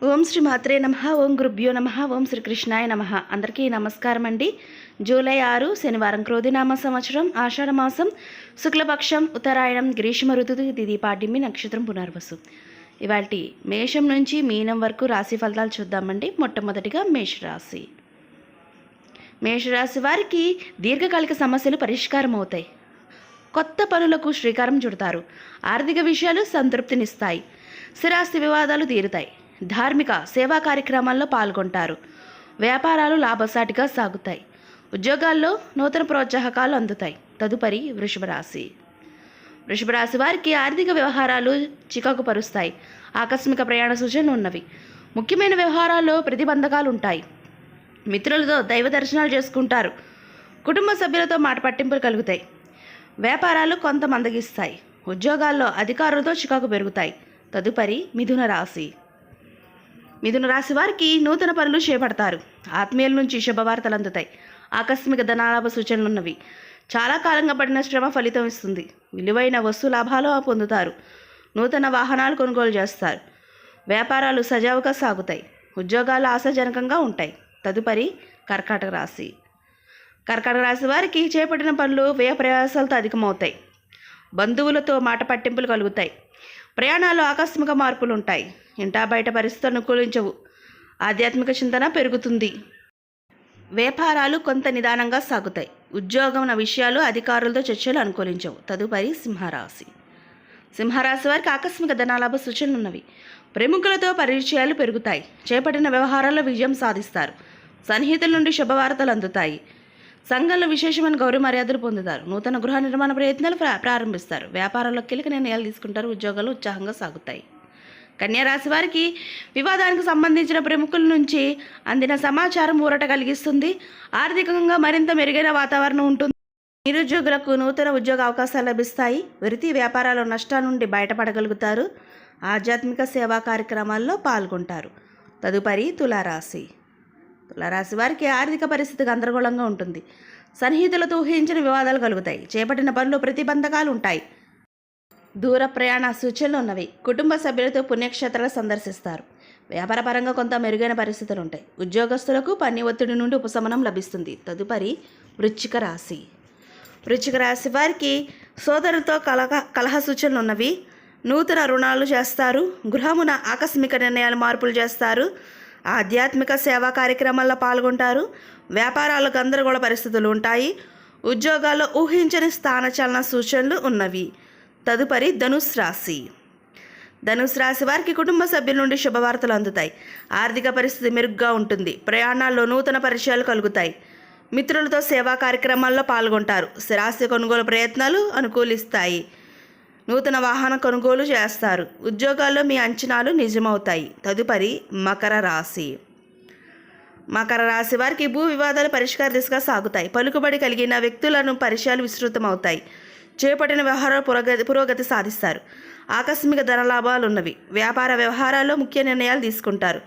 ఓం శ్రీ మాత్రే నమః. ఓం గురుభ్యో నమః. ఓం శ్రీకృష్ణాయ నమః. అందరికీ నమస్కారం అండి. జూలై 6 శనివారం, క్రోధినామ సంవత్సరం, ఆషాఢ మాసం, శుక్లపక్షం, ఉత్తరాయణం, గ్రీష్మ ఋతువు, తిథి పాడ్యమి, నక్షత్రం పునర్వసు. ఇవాల్టి మేషం నుంచి మీనం వరకు రాశి ఫలితాలు చూద్దామండి. మొట్టమొదటిగా మేషరాశి. మేషరాశి వారికి దీర్ఘకాలిక సమస్యలు పరిష్కారం అవుతాయి. కొత్త పనులకు శ్రీకారం చుడతారు. ఆర్థిక విషయాలు సంతృప్తినిస్తాయి. స్థిరాస్తి వివాదాలు తీరుతాయి. ధార్మిక సేవా కార్యక్రమాల్లో పాల్గొంటారు. వ్యాపారాలు లాభసాటిగా సాగుతాయి. ఉద్యోగాల్లో నూతన ప్రోత్సాహకాలు అందుతాయి. తదుపరి వృషభ రాశి. వృషభ రాశి వారికి ఆర్థిక వ్యవహారాలు చికాకు పరుస్తాయి. ఆకస్మిక ప్రయాణ సూచనలు ఉన్నవి. ముఖ్యమైన వ్యవహారాల్లో ప్రతిబంధకాలు ఉంటాయి. మిత్రులతో దైవ దర్శనాలు చేసుకుంటారు. కుటుంబ సభ్యులతో మాట పట్టింపులు కలుగుతాయి. వ్యాపారాలు కొంత మందగిస్తాయి. ఉద్యోగాల్లో అధికారులతో చికాకు పెరుగుతాయి. తదుపరి మిథున రాశి. మిథున రాశి వారికి నూతన పనులు చేపడతారు. ఆత్మీయుల నుంచి శుభవార్తలు అందుతాయి. ఆకస్మిక ధనాలాభ సూచనలు ఉన్నవి. చాలా కాలంగా పడిన శ్రమ ఫలితం ఇస్తుంది. విలువైన వస్తు లాభాలు పొందుతారు. నూతన వాహనాలు కొనుగోలు చేస్తారు. వ్యాపారాలు సజావుగా సాగుతాయి. ఉద్యోగాలు ఆశాజనకంగా ఉంటాయి. తదుపరి కర్కాటక రాశి. కర్కాటక రాశి వారికి చేపట్టిన పనులు వ్యయ ప్రయాసాలతో అధికమవుతాయి. బంధువులతో మాట పట్టింపులు కలుగుతాయి. ప్రయాణాలు ఆకస్మిక మార్పులు ఉంటాయి. ఇంటా బయట పరిస్థితులు అనుకూలించవు. ఆధ్యాత్మిక చింతన పెరుగుతుంది. వ్యాపారాలు కొంత నిదానంగా సాగుతాయి. ఉద్యోగం విషయాలు అధికారులతో చర్చలు అనుకూలించవు. తదుపరి సింహరాశి. సింహరాశి వారికి ఆకస్మిక ధనాలాభ సూచనలు ఉన్నవి. ప్రముఖులతో పరిచయాలు పెరుగుతాయి. చేపట్టిన వ్యవహారాల్లో విజయం సాధిస్తారు. సన్నిహితుల నుండి శుభవార్తలు అందుతాయి. సంఘంలో విశేషమైన గౌరవ మర్యాదలు పొందుతారు. నూతన గృహ నిర్మాణ ప్రయత్నాలు ప్రారంభిస్తారు. వ్యాపారాల్లో కీలక నిర్ణయాలు తీసుకుంటారు. ఉద్యోగాలు ఉత్సాహంగా సాగుతాయి. కన్యారాశి వారికి వివాదానికి సంబంధించిన ప్రముఖుల నుంచి అందిన సమాచారం ఊరట కలిగిస్తుంది. ఆర్థికంగా మరింత మెరుగైన వాతావరణం ఉంటుంది. నిరుద్యోగులకు నూతన ఉద్యోగ అవకాశాలు లభిస్తాయి. వృత్తి వ్యాపారాల నష్టాల నుండి బయటపడగలుగుతారు. ఆధ్యాత్మిక సేవా కార్యక్రమాల్లో పాల్గొంటారు. తదుపరి తులారాశి. తులారాశి వారికి ఆర్థిక పరిస్థితి గందరగోళంగా ఉంటుంది. సన్నిహితులతో ఊహించిన వివాదాలు కలుగుతాయి. చేపట్టిన పనులు ప్రతిబంధకాలు ఉంటాయి. దూర ప్రయాణ సూచనలు ఉన్నవి. కుటుంబ సభ్యులతో పుణ్యక్షేత్రాలు సందర్శిస్తారు. వ్యాపారపరంగా కొంత మెరుగైన పరిస్థితులు ఉంటాయి. ఉద్యోగస్తులకు పని ఒత్తిడి నుండి ఉపశమనం లభిస్తుంది. తదుపరి వృశ్చిక రాశి. వృశ్చిక రాశి వారికి సోదరులతో కలహ సూచనలు ఉన్నవి. నూతన రుణాలు చేస్తారు. గృహమున ఆకస్మిక నిర్ణయాలు మార్పులు చేస్తారు. ఆధ్యాత్మిక సేవా కార్యక్రమాల్లో పాల్గొంటారు. వ్యాపారాలు గందరగోళ పరిస్థితులు ఉంటాయి. ఉద్యోగాల్లో ఊహించని స్థానచలన సూచనలు ఉన్నవి. తదుపరి ధనుసు రాశి. ధనుసు రాశి వారికి కుటుంబ సభ్యుల నుండి శుభవార్తలు అందుతాయి. ఆర్థిక పరిస్థితి మెరుగ్గా ఉంటుంది. ప్రయాణాల్లో నూతన పరిచయాలు కలుగుతాయి. మిత్రులతో సేవా కార్యక్రమాల్లో పాల్గొంటారు. స్థిరాస్తి కొనుగోలు ప్రయత్నాలు అనుకూలిస్తాయి. నూతన వాహన కొనుగోలు చేస్తారు. ఉద్యోగాల్లో మీ అంచనాలు నిజమవుతాయి. తదుపరి మకర రాశి. మకర రాశి వారికి భూ వివాదాలు పరిష్కార దిశగా సాగుతాయి. పలుకుబడి కలిగిన వ్యక్తులను పరిచయాలు విస్తృతమవుతాయి. చేపట్టిన వ్యవహారాలు పురోగతి సాధిస్తారు. ఆకస్మిక ధనలాభాలు ఉన్నవి. వ్యాపార వ్యవహారాల్లో ముఖ్య నిర్ణయాలు తీసుకుంటారు.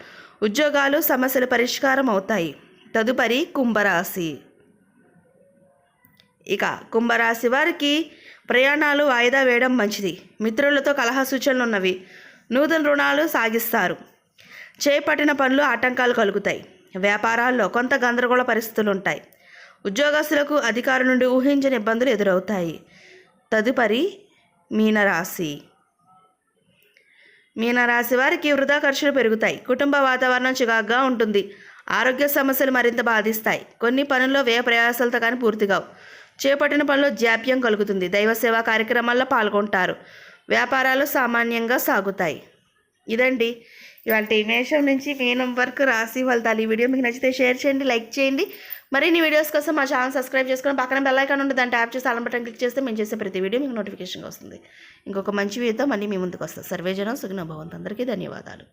ఉద్యోగాలు సమస్యలు పరిష్కారం అవుతాయి. తదుపరి కుంభరాశి. ఇక కుంభరాశి వారికి ప్రయాణాలు వాయిదా వేయడం మంచిది. మిత్రులతో కలహ సూచనలు ఉన్నవి. నూతన రుణాలు సాగిస్తారు. చేపట్టిన పనులు ఆటంకాలు కలుగుతాయి. వ్యాపారాల్లో కొంత గందరగోళ పరిస్థితులు ఉంటాయి. ఉద్యోగస్తులకు అధికారుల నుండి ఊహించని ఇబ్బందులు ఎదురవుతాయి. తదుపరి మీనరాశి. మీనరాశి వారికి వృధా ఖర్చులు పెరుగుతాయి. కుటుంబ వాతావరణం చికాకుగా ఉంటుంది. ఆరోగ్య సమస్యలు మరింత బాధిస్తాయి. కొన్ని పనుల్లో వ్యయ ప్రయాసాలతో కానీ పూర్తిగా చేపట్టిన పనుల్లో జాప్యం కలుగుతుంది. దైవ సేవా కార్యక్రమాల్లో పాల్గొంటారు. వ్యాపారాలు సామాన్యంగా సాగుతాయి. ఇదండి ఇవాళ మేషం నుంచి మీనం వరకు రాశి ఫలితాలు. ఈ వీడియో మీకు నచ్చితే షేర్ చేయండి, లైక్ చేయండి. మరిన్ని వీడియోస్ కోసం మా ఛానల్ సబ్స్క్రైబ్ చేసుకొని పక్కన బెల్ ఐకాన్ ఉంటుంది. దాన్ని ట్యాప్ చేసి ఆల్ బటన్ క్లిక్ చేస్తే మేము చేసే ప్రతి వీడియో మీకు నోటిఫికేషన్ వస్తుంది. ఇంకొక మంచి వీడియోతో మళ్ళీ మీ ముందుకు వస్తాం. సర్వేజనం సుఖినో భవంతు. అందరికీ ధన్యవాదాలు.